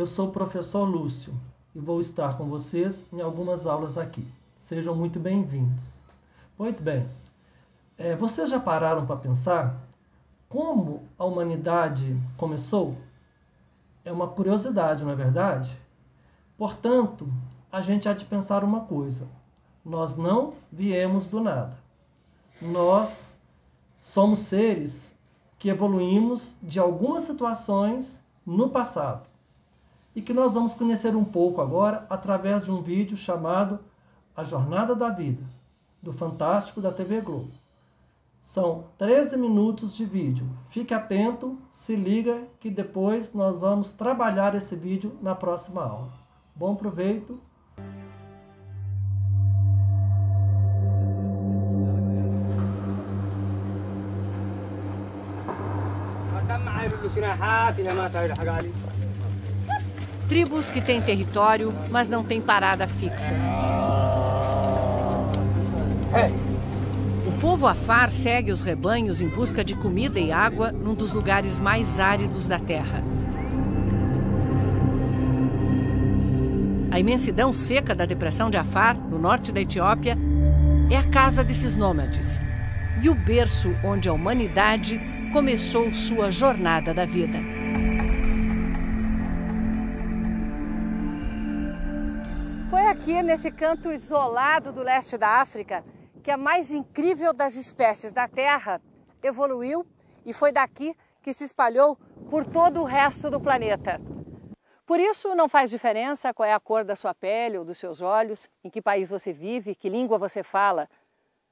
eu sou o professor Lúcio e vou estar com vocês em algumas aulas aqui. Sejam muito bem-vindos. Pois bem, vocês já pararam para pensar como a humanidade começou? É uma curiosidade, não é verdade? Portanto, a gente há de pensar uma coisa: nós não viemos do nada. Nós somos seres que evoluímos de algumas situações no passado e que nós vamos conhecer um pouco agora através de um vídeo chamado A Jornada da Vida, do Fantástico da TV Globo. São 13 minutos de vídeo. Fique atento, se liga que depois nós vamos trabalhar esse vídeo na próxima aula. Bom proveito! Tribos que têm território, mas não têm parada fixa. O povo Afar segue os rebanhos em busca de comida e água num dos lugares mais áridos da terra. A imensidão seca da depressão de Afar, no norte da Etiópia, é a casa desses nômades e o berço onde a humanidade começou sua jornada da vida. Foi aqui, nesse canto isolado do leste da África, que a mais incrível das espécies da Terra evoluiu e foi daqui que se espalhou por todo o resto do planeta. Por isso, não faz diferença qual é a cor da sua pele ou dos seus olhos, em que país você vive, que língua você fala.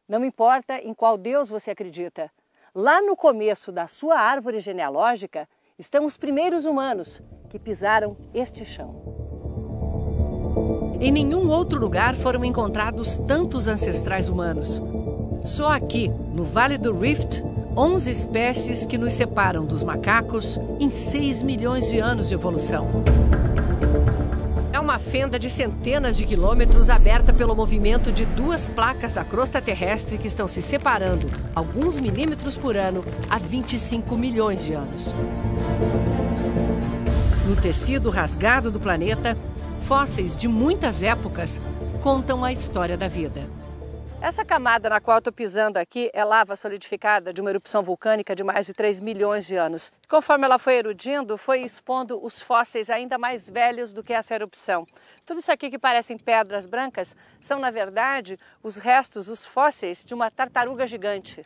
Não importa em qual Deus você acredita. Lá no começo da sua árvore genealógica estão os primeiros humanos que pisaram este chão. Em nenhum outro lugar foram encontrados tantos ancestrais humanos. Só aqui, no Vale do Rift, 11 espécies que nos separam dos macacos em 6 milhões de anos de evolução. É uma fenda de centenas de quilômetros aberta pelo movimento de duas placas da crosta terrestre que estão se separando alguns milímetros por ano há 25 milhões de anos. No tecido rasgado do planeta, fósseis de muitas épocas contam a história da vida. Essa camada na qual eu estou pisando aqui é lava solidificada de uma erupção vulcânica de mais de 3 milhões de anos. Conforme ela foi erudindo, foi expondo os fósseis ainda mais velhos do que essa erupção. Tudo isso aqui que parecem pedras brancas são, na verdade, os restos, os fósseis de uma tartaruga gigante.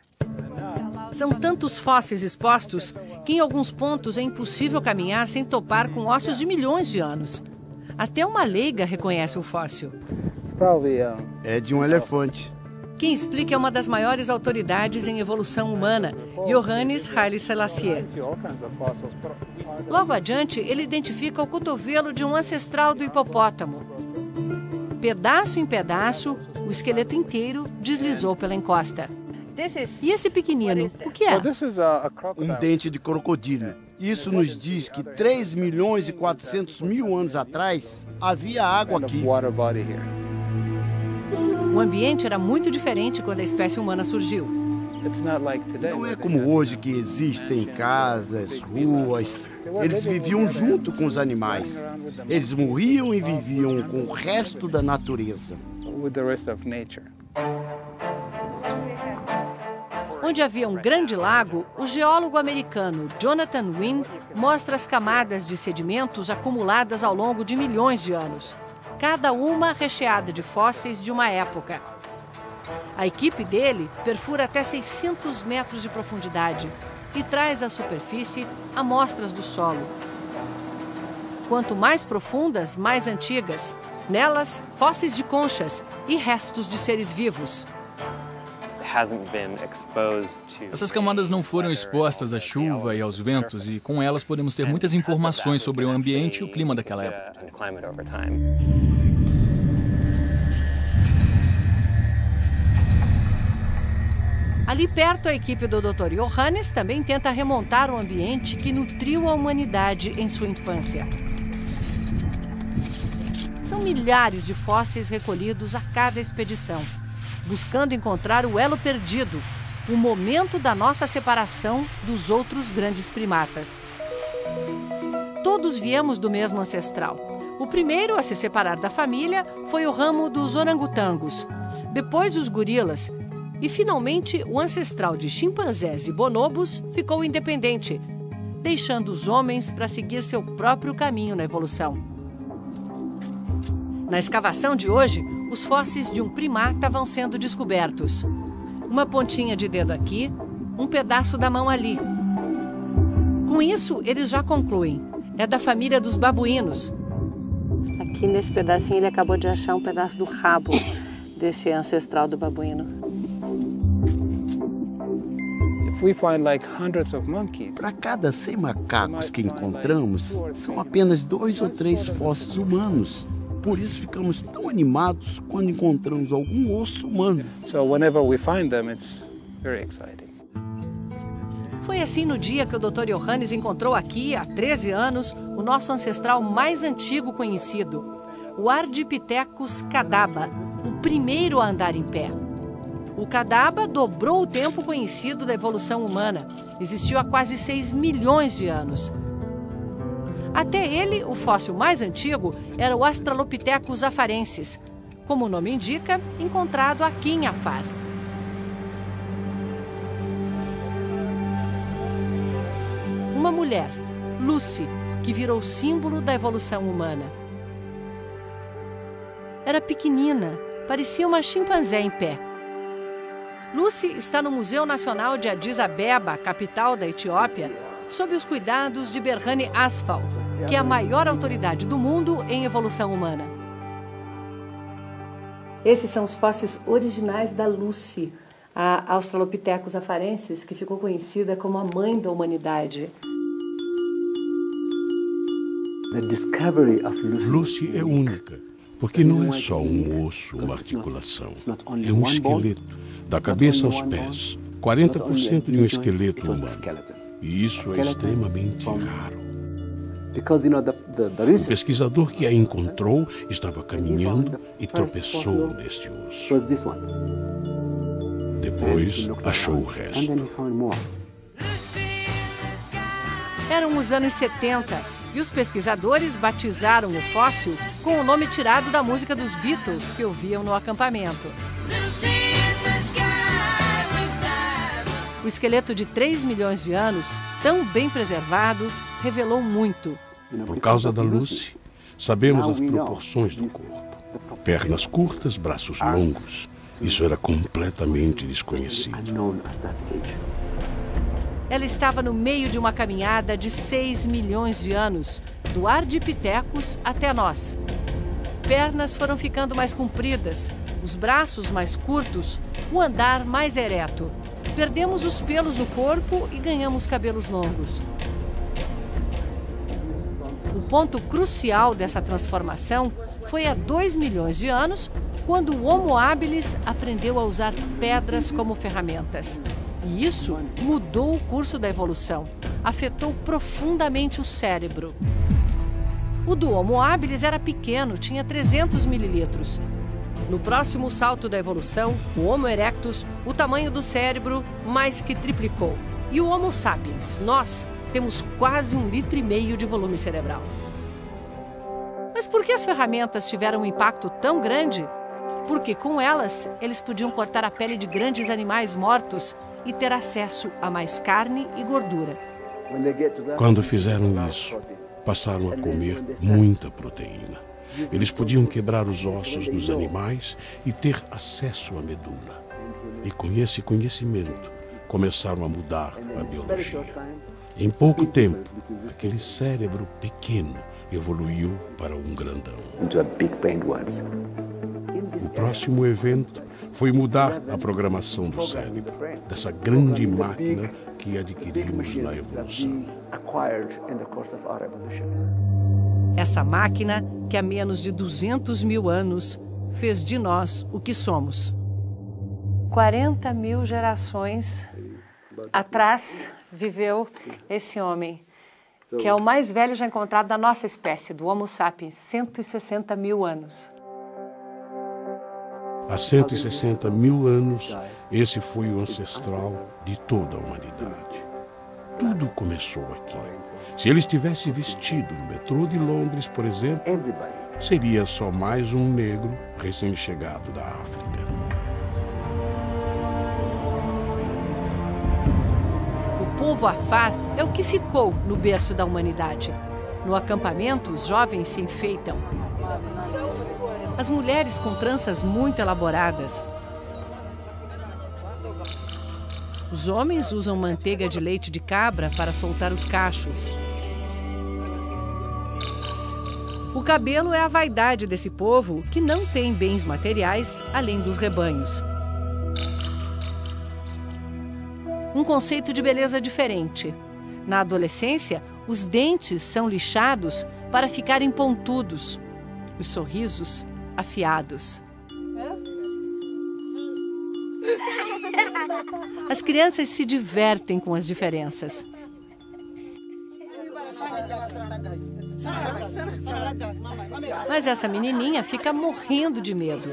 São tantos fósseis expostos que em alguns pontos é impossível caminhar sem topar com ossos de milhões de anos. Até uma leiga reconhece o fóssil. É de um elefante. Quem explica é uma das maiores autoridades em evolução humana, Johannes Haile Selassie. Logo adiante, ele identifica o cotovelo de um ancestral do hipopótamo. Pedaço em pedaço, o esqueleto inteiro deslizou pela encosta. E esse pequenino, o que é? Um dente de crocodilo. Isso nos diz que 3 milhões e 400 mil anos atrás havia água aqui. O ambiente era muito diferente quando a espécie humana surgiu. Não é como hoje que existem casas, ruas. Eles viviam junto com os animais. Eles morriam e viviam com o resto da natureza. Onde havia um grande lago, o geólogo americano Jonathan Wynn mostra as camadas de sedimentos acumuladas ao longo de milhões de anos, cada uma recheada de fósseis de uma época. A equipe dele perfura até 600 metros de profundidade e traz à superfície amostras do solo. Quanto mais profundas, mais antigas. Nelas, fósseis de conchas e restos de seres vivos. Essas camadas não foram expostas à chuva e aos ventos, e com elas podemos ter muitas informações sobre o ambiente e o clima daquela época. Ali perto, a equipe do Dr. Johannes também tenta remontar o ambiente que nutriu a humanidade em sua infância. São milhares de fósseis recolhidos a cada expedição, buscando encontrar o elo perdido, o momento da nossa separação dos outros grandes primatas. Todos viemos do mesmo ancestral. O primeiro a se separar da família foi o ramo dos orangotangos, depois os gorilas e, finalmente, o ancestral de chimpanzés e bonobos ficou independente, deixando os homens para seguir seu próprio caminho na evolução. Na escavação de hoje, os fósseis de um primata vão sendo descobertos. Uma pontinha de dedo aqui, um pedaço da mão ali. Com isso, eles já concluem. É da família dos babuínos. Aqui nesse pedacinho ele acabou de achar um pedaço do rabo desse ancestral do babuíno. Para cada 100 macacos que encontramos, são apenas 2 ou 3 fósseis humanos. Por isso ficamos tão animados quando encontramos algum osso humano. Foi assim no dia que o Dr. Johannes encontrou aqui, há 13 anos, o nosso ancestral mais antigo conhecido, o Ardipithecus cadaba, o primeiro a andar em pé. O cadaba dobrou o tempo conhecido da evolução humana. Existiu há quase 6 milhões de anos. Até ele, o fóssil mais antigo era o Australopithecus afarensis, como o nome indica, encontrado aqui em Afar. Uma mulher, Lucy, que virou símbolo da evolução humana. Era pequenina, parecia uma chimpanzé em pé. Lucy está no Museu Nacional de Addis Abeba, capital da Etiópia, sob os cuidados de Berhane Asfaw, que é a maior autoridade do mundo em evolução humana. Esses são os fósseis originais da Lucy, a Australopithecus afarensis, que ficou conhecida como a mãe da humanidade. Lucy é única, porque não é só um osso, uma articulação. É um esqueleto, da cabeça aos pés. 40% de um esqueleto humano. E isso é extremamente raro. O pesquisador que a encontrou estava caminhando e tropeçou neste osso. Depois achou o resto. Eram os anos 70 e os pesquisadores batizaram o fóssil com o nome tirado da música dos Beatles que ouviam no acampamento. O esqueleto de 3 milhões de anos, tão bem preservado, revelou muito. Por causa da Lucy, sabemos as proporções do corpo. Pernas curtas, braços longos. Isso era completamente desconhecido. Ela estava no meio de uma caminhada de 6 milhões de anos, do Ardipithecus até nós. Pernas foram ficando mais compridas, os braços mais curtos, o andar mais ereto. Perdemos os pelos no corpo e ganhamos cabelos longos. O ponto crucial dessa transformação foi há 2 milhões de anos, quando o Homo habilis aprendeu a usar pedras como ferramentas. E isso mudou o curso da evolução, afetou profundamente o cérebro. O do Homo habilis era pequeno, tinha 300 mililitros. No próximo salto da evolução, o Homo erectus, o tamanho do cérebro mais que triplicou. E o Homo sapiens, nós, temos quase 1,5 litro de volume cerebral. Mas por que as ferramentas tiveram um impacto tão grande? Porque com elas, eles podiam cortar a pele de grandes animais mortos e ter acesso a mais carne e gordura. Quando fizeram isso, passaram a comer muita proteína. Eles podiam quebrar os ossos dos animais e ter acesso à medula. E com esse conhecimento, começaram a mudar a biologia. Em pouco tempo, aquele cérebro pequeno evoluiu para um grandão. O próximo evento foi mudar a programação do cérebro, dessa grande máquina que adquirimos na evolução. Essa máquina, que há menos de 200 mil anos, fez de nós o que somos. 40 mil gerações atrás viveu esse homem, que é o mais velho já encontrado da nossa espécie, do Homo sapiens, 160 mil anos. Há 160 mil anos, esse foi o ancestral de toda a humanidade. Tudo começou aqui. Se ele estivesse vestido no metrô de Londres, por exemplo, seria só mais um negro recém-chegado da África. O povo Afar é o que ficou no berço da humanidade. No acampamento, os jovens se enfeitam. As mulheres com tranças muito elaboradas. Os homens usam manteiga de leite de cabra para soltar os cachos. O cabelo é a vaidade desse povo que não tem bens materiais além dos rebanhos. Um conceito de beleza diferente. Na adolescência, os dentes são lixados para ficarem pontudos, os sorrisos afiados. As crianças se divertem com as diferenças. Mas essa menininha fica morrendo de medo.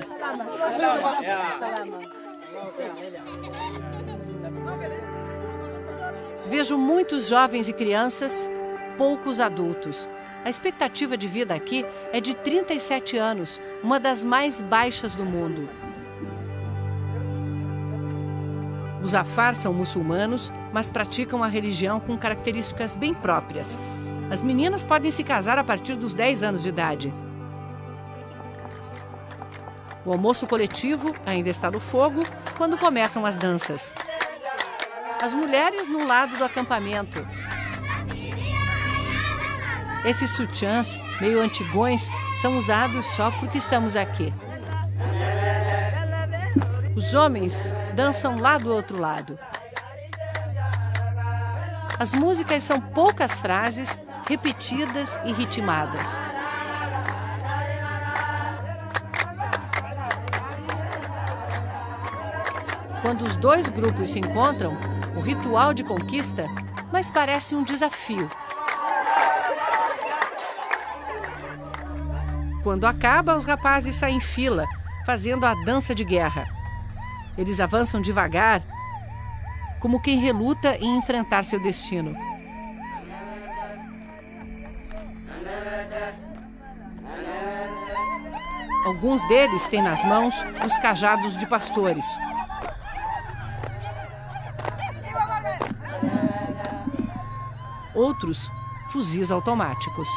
Vejo muitos jovens e crianças, poucos adultos. A expectativa de vida aqui é de 37 anos, uma das mais baixas do mundo. Os Afar são muçulmanos, mas praticam a religião com características bem próprias. As meninas podem se casar a partir dos 10 anos de idade. O almoço coletivo ainda está no fogo quando começam as danças. As mulheres no lado do acampamento. Esses sutiãs, meio antigões, são usados só porque estamos aqui. Os homens dançam lá do outro lado. As músicas são poucas frases, repetidas e ritmadas. Quando os dois grupos se encontram, o ritual de conquista, mas parece um desafio. Quando acaba, os rapazes saem em fila, fazendo a dança de guerra. Eles avançam devagar, como quem reluta em enfrentar seu destino. Alguns deles têm nas mãos os cajados de pastores. Outros, fuzis automáticos.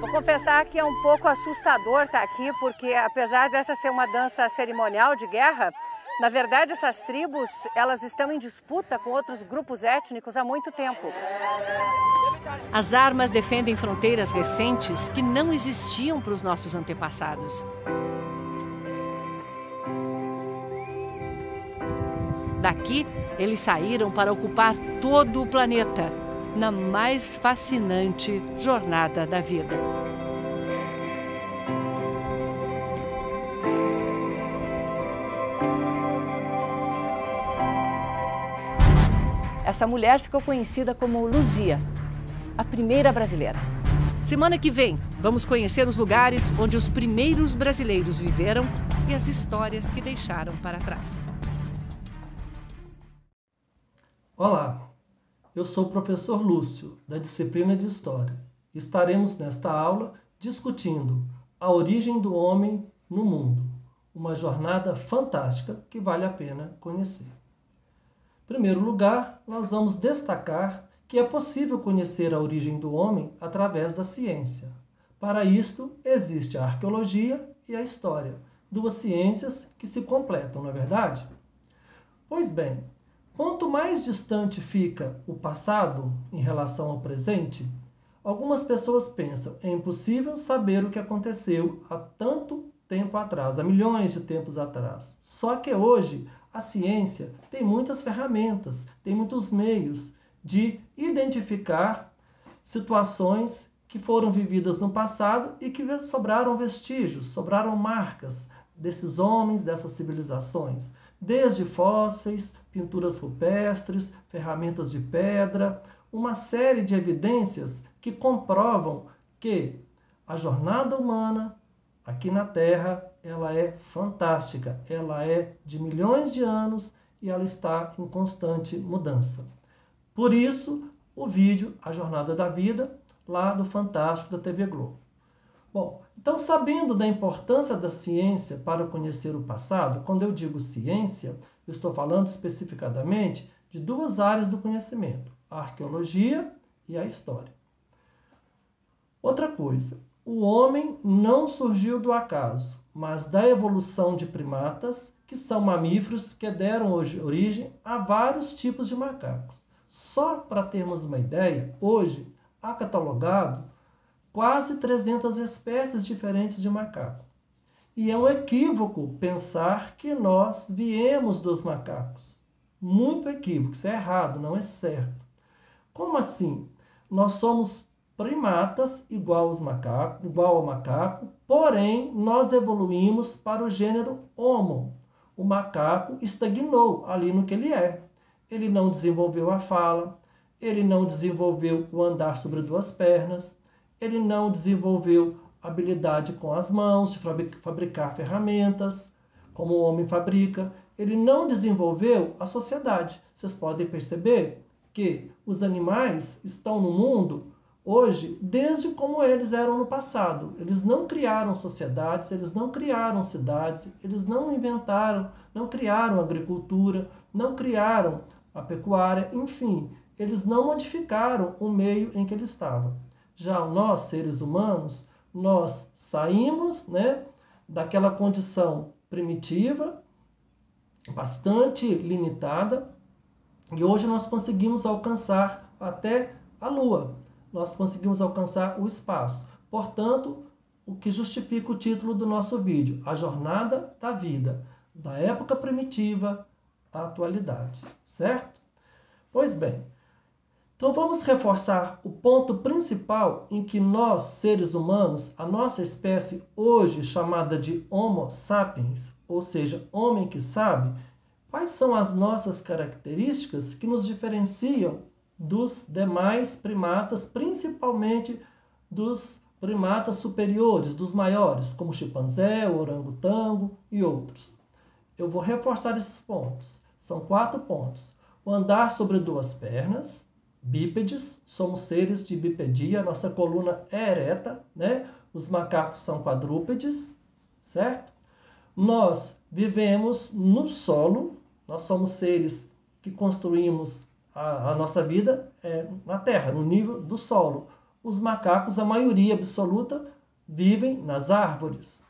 Vou confessar que é um pouco assustador estar aqui, porque apesar dessa ser uma dança cerimonial de guerra, na verdade essas tribos, elas estão em disputa com outros grupos étnicos há muito tempo. As armas defendem fronteiras recentes que não existiam para os nossos antepassados. Daqui, eles saíram para ocupar todo o planeta, na mais fascinante jornada da vida. Essa mulher ficou conhecida como Luzia, a primeira brasileira. Semana que vem, vamos conhecer os lugares onde os primeiros brasileiros viveram e as histórias que deixaram para trás. Olá, eu sou o professor Lúcio, da disciplina de História. Estaremos nesta aula discutindo a origem do homem no mundo, uma jornada fantástica que vale a pena conhecer. Em primeiro lugar, nós vamos destacar que é possível conhecer a origem do homem através da ciência. Para isto, existe a arqueologia e a história, duas ciências que se completam, não é verdade? Pois bem, quanto mais distante fica o passado em relação ao presente, algumas pessoas pensam é impossível saber o que aconteceu há tanto tempo atrás, há milhões de tempos atrás. Só que hoje a ciência tem muitas ferramentas, tem muitos meios de identificar situações que foram vividas no passado e que sobraram vestígios, sobraram marcas desses homens, dessas civilizações, desde fósseis, pinturas rupestres, ferramentas de pedra, uma série de evidências que comprovam que a jornada humana aqui na Terra, ela é fantástica, ela é de milhões de anos e ela está em constante mudança. Por isso, o vídeo A Jornada da Vida, lá do Fantástico da TV Globo. Bom, então, sabendo da importância da ciência para conhecer o passado, quando eu digo ciência, eu estou falando especificadamente de duas áreas do conhecimento, a arqueologia e a história. Outra coisa, o homem não surgiu do acaso, mas da evolução de primatas, que são mamíferos que deram origem a vários tipos de macacos. Só para termos uma ideia, hoje há catalogado quase 300 espécies diferentes de macaco. E é um equívoco pensar que nós viemos dos macacos. Muito equívoco, isso é errado, não é certo. Como assim? Nós somos primatas igual ao macaco, porém nós evoluímos para o gênero Homo. O macaco estagnou ali no que ele é. Ele não desenvolveu a fala, ele não desenvolveu o andar sobre duas pernas, ele não desenvolveu habilidade com as mãos de fabricar ferramentas, como o homem fabrica. Ele não desenvolveu a sociedade. Vocês podem perceber que os animais estão no mundo hoje desde como eles eram no passado. Eles não criaram sociedades, eles não criaram cidades, eles não inventaram, não criaram agricultura, não criaram a pecuária, enfim, eles não modificaram o meio em que eles estavam. Já nós, seres humanos, nós saímos, daquela condição primitiva, bastante limitada, e hoje nós conseguimos alcançar até a Lua. Nós conseguimos alcançar o espaço. Portanto, o que justifica o título do nosso vídeo, A Jornada da Vida, da época primitiva à atualidade, certo? Pois bem, então vamos reforçar o ponto principal em que nós, seres humanos, a nossa espécie hoje chamada de Homo sapiens, ou seja, homem que sabe, quais são as nossas características que nos diferenciam dos demais primatas, principalmente dos primatas superiores, dos maiores, como o chimpanzé, o orangotango e outros. Eu vou reforçar esses pontos. São 4 pontos. O andar sobre duas pernas, bípedes, somos seres de bipedia, nossa coluna é ereta, Os macacos são quadrúpedes, certo? Nós vivemos no solo, nós somos seres que construímos a nossa vida na terra, no nível do solo. Os macacos, a maioria absoluta, vivem nas árvores.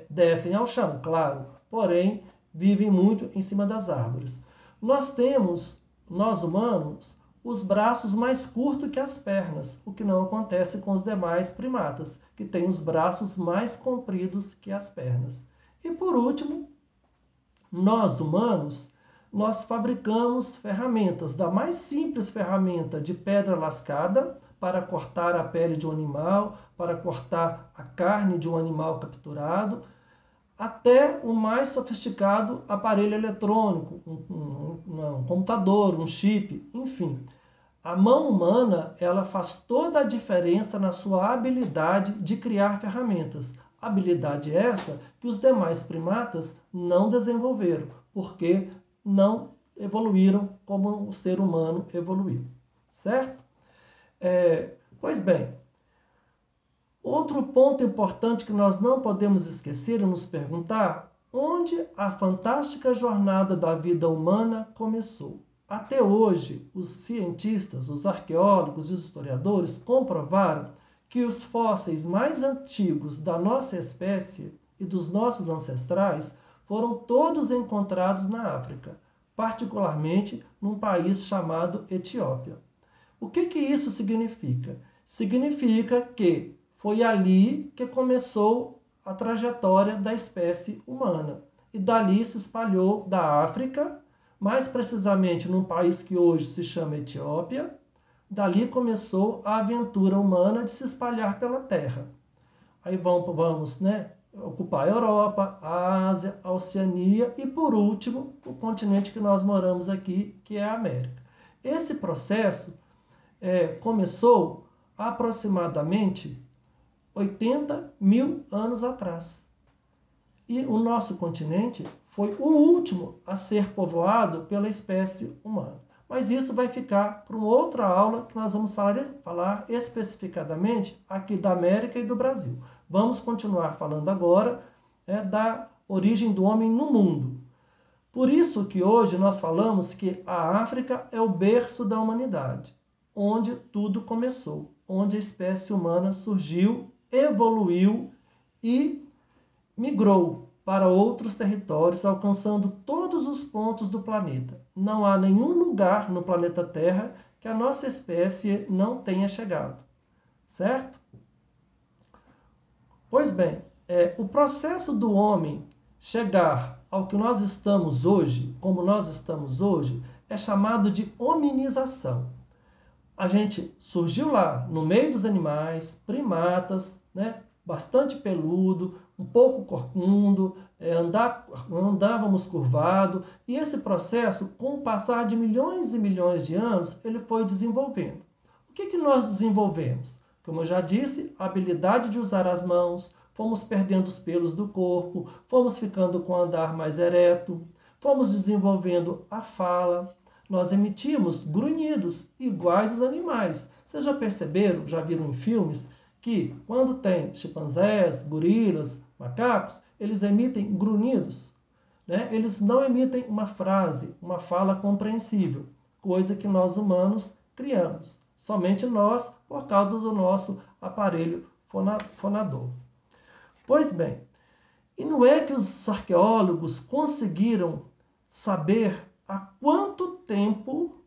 Descem ao chão, claro, porém vivem muito em cima das árvores. Nós temos, nós humanos, os braços mais curtos que as pernas, o que não acontece com os demais primatas, que têm os braços mais compridos que as pernas. E por último, nós humanos, nós fabricamos ferramentas, da mais simples ferramenta de pedra lascada para cortar a pele de um animal, para cortar a carne de um animal capturado, até o mais sofisticado aparelho eletrônico, um computador, um chip, enfim. A mão humana, ela faz toda a diferença na sua habilidade de criar ferramentas. Habilidade esta que os demais primatas não desenvolveram, porque não evoluíram como o ser humano evoluiu, certo? Pois bem, outro ponto importante que nós não podemos esquecer é nos perguntar onde a fantástica jornada da vida humana começou. Até hoje, os cientistas, os arqueólogos e os historiadores comprovaram que os fósseis mais antigos da nossa espécie e dos nossos ancestrais foram todos encontrados na África, particularmente num país chamado Etiópia. O que isso significa? Significa que foi ali que começou a trajetória da espécie humana. E dali se espalhou da África, mais precisamente num país que hoje se chama Etiópia. Dali começou a aventura humana de se espalhar pela Terra. Aí vamos ocupar a Europa, a Ásia, a Oceania e, por último, o continente que nós moramos aqui, que é a América. Esse processo começou aproximadamente 80 mil anos atrás. E o nosso continente foi o último a ser povoado pela espécie humana. Mas isso vai ficar para uma outra aula que nós vamos falar especificadamente aqui da América e do Brasil. Vamos continuar falando agora da origem do homem no mundo. Por isso que hoje nós falamos que a África é o berço da humanidade, onde tudo começou, onde a espécie humana surgiu, evoluiu e migrou para outros territórios, alcançando todos os pontos do planeta. Não há nenhum lugar no planeta Terra que a nossa espécie não tenha chegado, certo? Pois bem, o processo do homem chegar ao que nós estamos hoje, como nós estamos hoje, é chamado de hominização. A gente surgiu lá, no meio dos animais, primatas, né? Bastante peludo, um pouco corcundo, andávamos curvado, e esse processo, com o passar de milhões e milhões de anos, ele foi desenvolvendo. O que nós desenvolvemos? Como eu já disse, a habilidade de usar as mãos, fomos perdendo os pelos do corpo, fomos ficando com o andar mais ereto, fomos desenvolvendo a fala, nós emitimos grunhidos iguais aos animais. Vocês já perceberam, já viram em filmes, que quando tem chimpanzés, gorilas, macacos, eles emitem grunhidos, né? Eles não emitem uma frase, uma fala compreensível, coisa que nós humanos criamos, somente nós, por causa do nosso aparelho fonador. Pois bem, e não é que os arqueólogos conseguiram saber há quanto tempo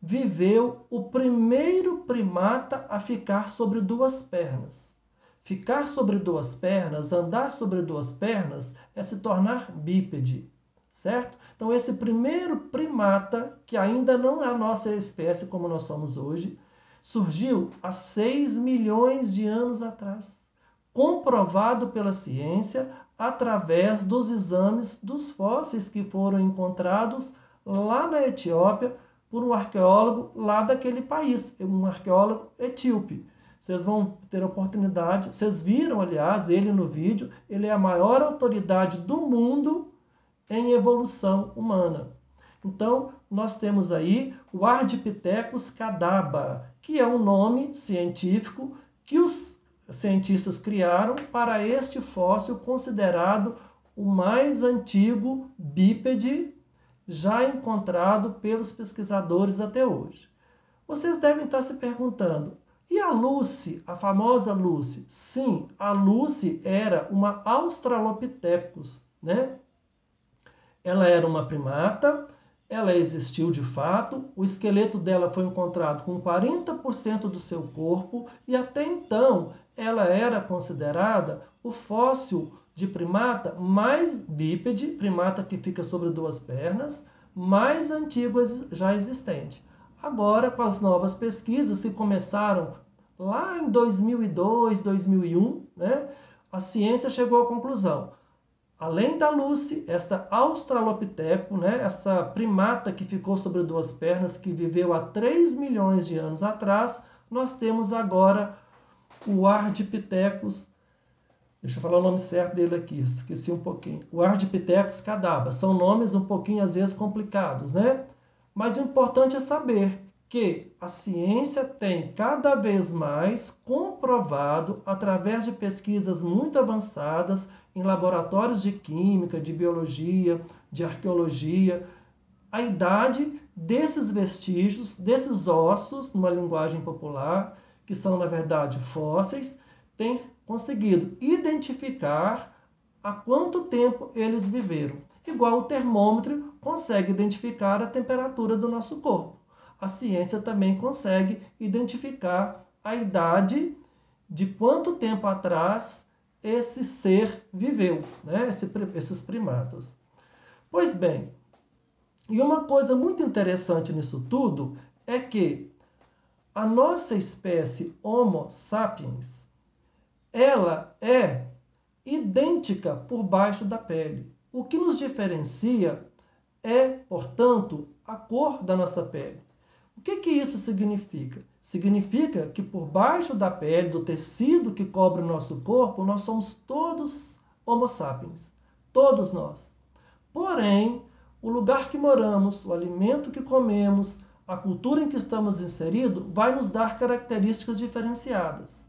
viveu o primeiro primata a ficar sobre duas pernas. Ficar sobre duas pernas, andar sobre duas pernas, é se tornar bípede, certo? Então esse primeiro primata, que ainda não é a nossa espécie como nós somos hoje, surgiu há 6 milhões de anos atrás, comprovado pela ciência através dos exames dos fósseis que foram encontrados lá na Etiópia, por um arqueólogo lá daquele país, um arqueólogo etíope. Vocês vão ter oportunidade, vocês viram, aliás, ele no vídeo, ele é a maior autoridade do mundo em evolução humana. Então, nós temos aí o Ardipithecus cadaba, que é um nome científico que os cientistas criaram para este fóssil considerado o mais antigo bípede já encontrado pelos pesquisadores até hoje. Vocês devem estar se perguntando, e a Lucy, a famosa Lucy? Sim, a Lucy era uma Australopithecus, né? Ela era uma primata, ela existiu de fato, o esqueleto dela foi encontrado com 40% do seu corpo, e até então ela era considerada o fóssil de primata mais bípede, primata que fica sobre duas pernas, mais antigo já existente. Agora, com as novas pesquisas que começaram lá em 2002, 2001, né, a ciência chegou à conclusão. Além da Lucy, essa Australopithecus, né, essa primata que ficou sobre duas pernas, que viveu há 3 milhões de anos atrás, nós temos agora o Ardipithecus. Deixa eu falar o nome certo dele aqui, esqueci um pouquinho. O Ardipithecus cadaba. São nomes um pouquinho, às vezes, complicados, né? Mas o importante é saber que a ciência tem cada vez mais comprovado, através de pesquisas muito avançadas, em laboratórios de química, de biologia, de arqueologia, a idade desses vestígios, desses ossos, numa linguagem popular, que são, na verdade, fósseis, tem conseguido identificar há quanto tempo eles viveram. Igual o termômetro consegue identificar a temperatura do nosso corpo. A ciência também consegue identificar a idade de quanto tempo atrás esse ser viveu, né? Esses primatas. Pois bem, e uma coisa muito interessante nisso tudo é que a nossa espécie Homo sapiens, ela é idêntica por baixo da pele. O que nos diferencia é, portanto, a cor da nossa pele. O que isso significa? Significa que por baixo da pele, do tecido que cobre o nosso corpo, nós somos todos Homo sapiens. Todos nós. Porém, o lugar que moramos, o alimento que comemos, a cultura em que estamos inseridos vai nos dar características diferenciadas.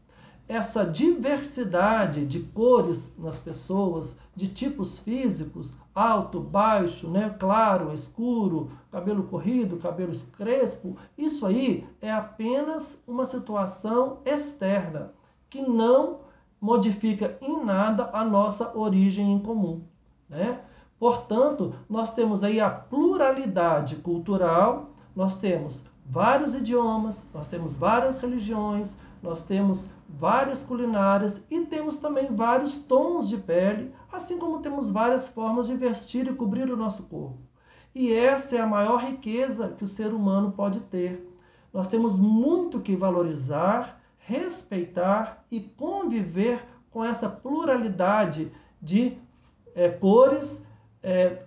Essa diversidade de cores nas pessoas, de tipos físicos, alto, baixo, né, claro, escuro, cabelo corrido, cabelo crespo, isso aí é apenas uma situação externa que não modifica em nada a nossa origem em comum, né? Portanto, nós temos aí a pluralidade cultural, nós temos vários idiomas, nós temos várias religiões, nós temos várias culinárias e temos também vários tons de pele, assim como temos várias formas de vestir e cobrir o nosso corpo. E essa é a maior riqueza que o ser humano pode ter. Nós temos muito que valorizar, respeitar e conviver com essa pluralidade de cores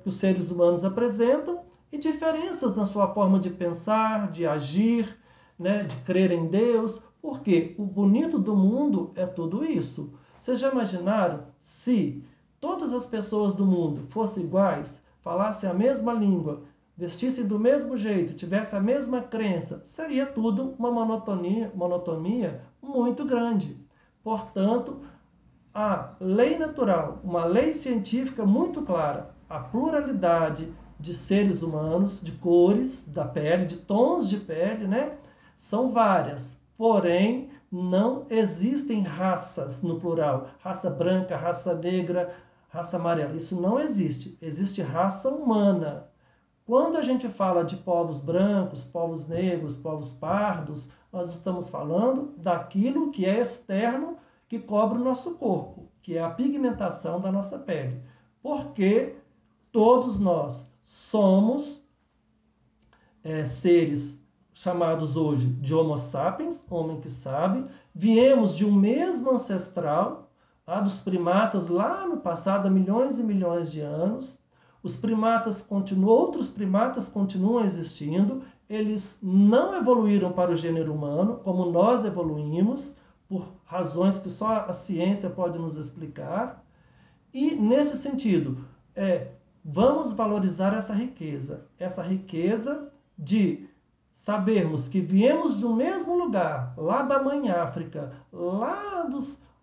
que os seres humanos apresentam e diferenças na sua forma de pensar, de agir, né, de crer em Deus, porque o bonito do mundo é tudo isso. Vocês já imaginaram se todas as pessoas do mundo fossem iguais, falassem a mesma língua, vestissem do mesmo jeito, tivessem a mesma crença? Seria tudo uma monotonia muito grande. Portanto, a lei natural, uma lei científica muito clara, a pluralidade de seres humanos, de cores da pele, de tons de pele, né? São várias, porém não existem raças no plural. Raça branca, raça negra, raça amarela. Isso não existe. Existe raça humana. Quando a gente fala de povos brancos, povos negros, povos pardos, nós estamos falando daquilo que é externo, que cobre o nosso corpo, que é a pigmentação da nossa pele. Porque todos nós somos seres chamados hoje de Homo sapiens, homem que sabe, viemos de um mesmo ancestral, lá dos primatas, lá no passado, há milhões e milhões de anos. Os primatas outros primatas continuam existindo, eles não evoluíram para o gênero humano, como nós evoluímos, por razões que só a ciência pode nos explicar. E, nesse sentido, vamos valorizar essa riqueza de sabermos que viemos do mesmo lugar, lá da Mãe África, lá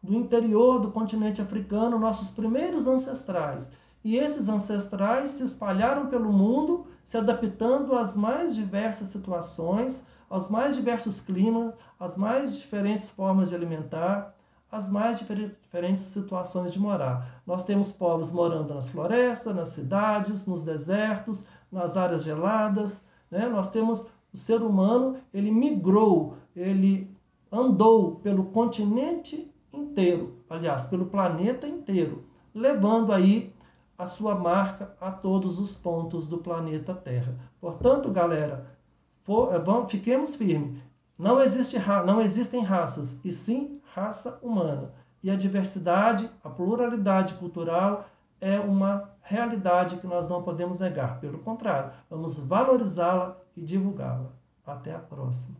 do interior do continente africano, nossos primeiros ancestrais. E esses ancestrais se espalharam pelo mundo, se adaptando às mais diversas situações, aos mais diversos climas, às mais diferentes formas de alimentar, às mais diferentes situações de morar. Nós temos povos morando nas florestas, nas cidades, nos desertos, nas áreas geladas, né? Nós temos o ser humano, ele migrou, ele andou pelo continente inteiro, aliás, pelo planeta inteiro, levando aí a sua marca a todos os pontos do planeta Terra. Portanto, galera, fiquemos firmes. Não existem raças, e sim raça humana. E a diversidade, a pluralidade cultural é uma realidade que nós não podemos negar. Pelo contrário, vamos valorizá-la e divulgá-la. Até a próxima.